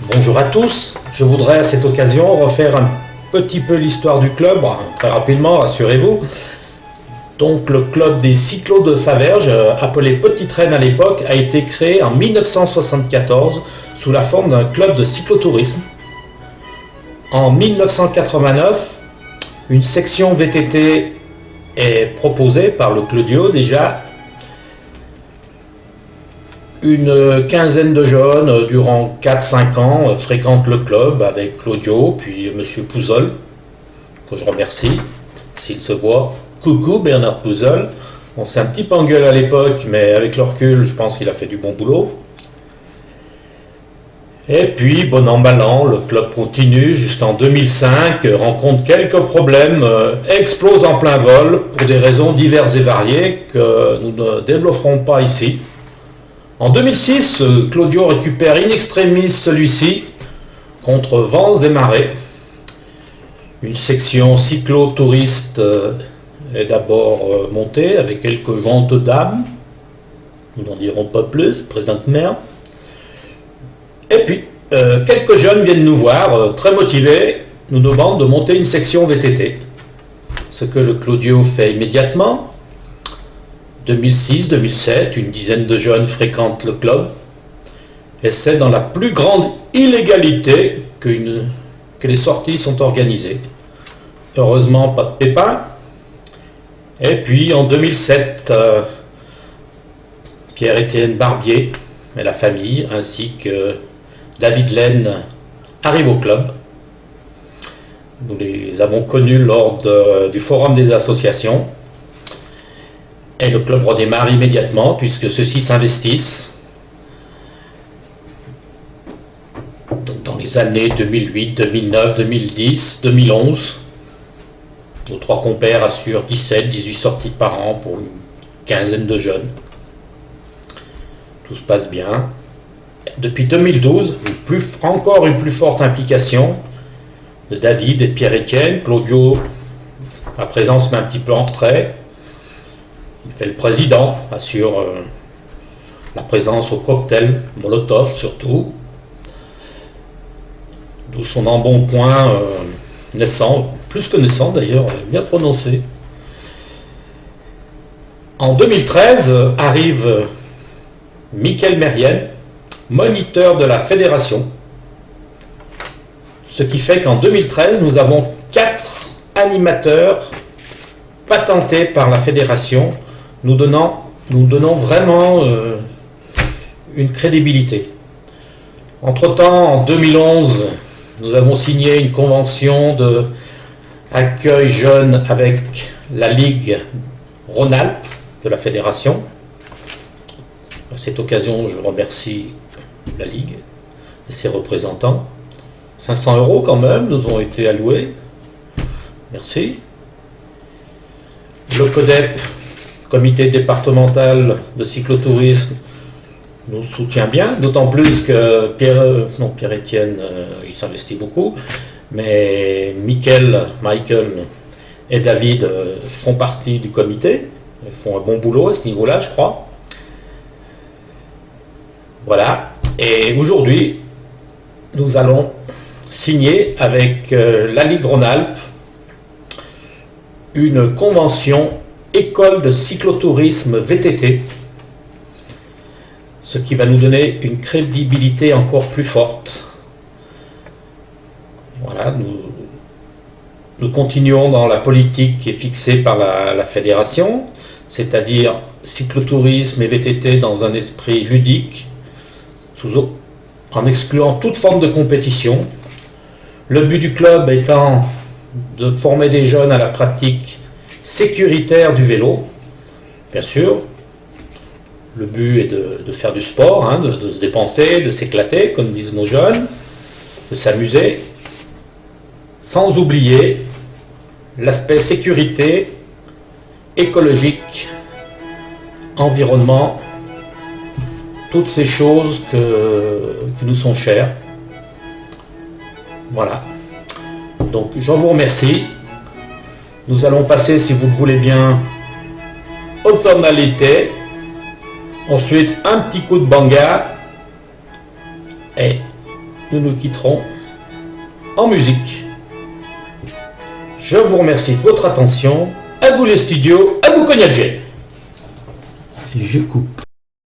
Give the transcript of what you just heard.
Bonjour à tous, je voudrais à cette occasion refaire un petit peu l'histoire du club, très rapidement, rassurez-vous. Donc le club des cyclos de Faverges, appelé Petite Reine à l'époque, a été créé en 1974 sous la forme d'un club de cyclotourisme. En 1989, une section VTT est proposée par le Clodio déjà. Une quinzaine de jeunes, durant 4-5 ans, fréquentent le club avec Claudio, puis Monsieur Pouzol, que je remercie, s'il se voit. Coucou Bernard Pouzol. On s'est un petit peu engueulé à l'époque, mais avec le recul, je pense qu'il a fait du bon boulot. Et puis, bon an, mal an, le club continue jusqu'en 2005, rencontre quelques problèmes, explose en plein vol pour des raisons diverses et variées que nous ne développerons pas ici. En 2006, Claudio récupère in extremis celui-ci contre vents et marées. Une section cyclo-touriste est d'abord montée avec quelques gentes dames. Nous n'en dirons pas plus, présente mère. Et puis, quelques jeunes viennent nous voir, très motivés, nous demandent de monter une section VTT. Ce que le Claudio fait immédiatement. 2006-2007, une dizaine de jeunes fréquentent le club, et c'est dans la plus grande illégalité que les sorties sont organisées. Heureusement, pas de pépins. Et puis en 2007, Pierre-Étienne Barbier et la famille, ainsi que David Laine, arrivent au club. Nous les avons connus lors du forum des associations. Et le club redémarre immédiatement puisque ceux-ci s'investissent. Donc dans les années 2008, 2009, 2010, 2011, nos trois compères assurent 17-18 sorties par an pour une quinzaine de jeunes. Tout se passe bien. Depuis 2012, encore une plus forte implication de David et de Pierre-Étienne. Claudio, à présent, se met un petit peu en retrait. Il fait le président, assure la présence au cocktail, Molotov surtout. D'où son embonpoint naissant, plus que naissant d'ailleurs, bien prononcé. En 2013 arrive Mickaël Mérienne, moniteur de la fédération. Ce qui fait qu'en 2013, nous avons 4 animateurs patentés par la fédération, nous donnant vraiment une crédibilité. Entre-temps, en 2011, nous avons signé une convention d'accueil jeune avec la Ligue Rhône-Alpes de la fédération. À cette occasion, je remercie la Ligue et ses représentants. 500 € quand même nous ont été alloués. Merci. Le CODEP, comité départemental de cyclotourisme, nous soutient bien, d'autant plus que Pierre-Étienne, il s'investit beaucoup, mais Michael et David font partie du comité, ils font un bon boulot à ce niveau-là, je crois. Voilà, et aujourd'hui, nous allons signer avec la Ligue Rhône-Alpes une convention école de cyclotourisme VTT, ce qui va nous donner une crédibilité encore plus forte. Voilà, nous continuons dans la politique qui est fixée par la fédération, c'est-à-dire cyclotourisme et VTT dans un esprit ludique, en excluant toute forme de compétition. Le but du club étant de former des jeunes à la pratique sécuritaire du vélo, bien sûr. Le but est de faire du sport, de se dépenser, de s'éclater, comme disent nos jeunes, de s'amuser, sans oublier l'aspect sécurité, écologique, environnement, toutes ces choses qui nous sont chères. Voilà. Donc je vous remercie. Nous allons passer, si vous le voulez bien, aux formalités. Ensuite, un petit coup de banga. Et nous nous quitterons en musique. Je vous remercie de votre attention. À vous les studios, à vous Cognac. Je coupe.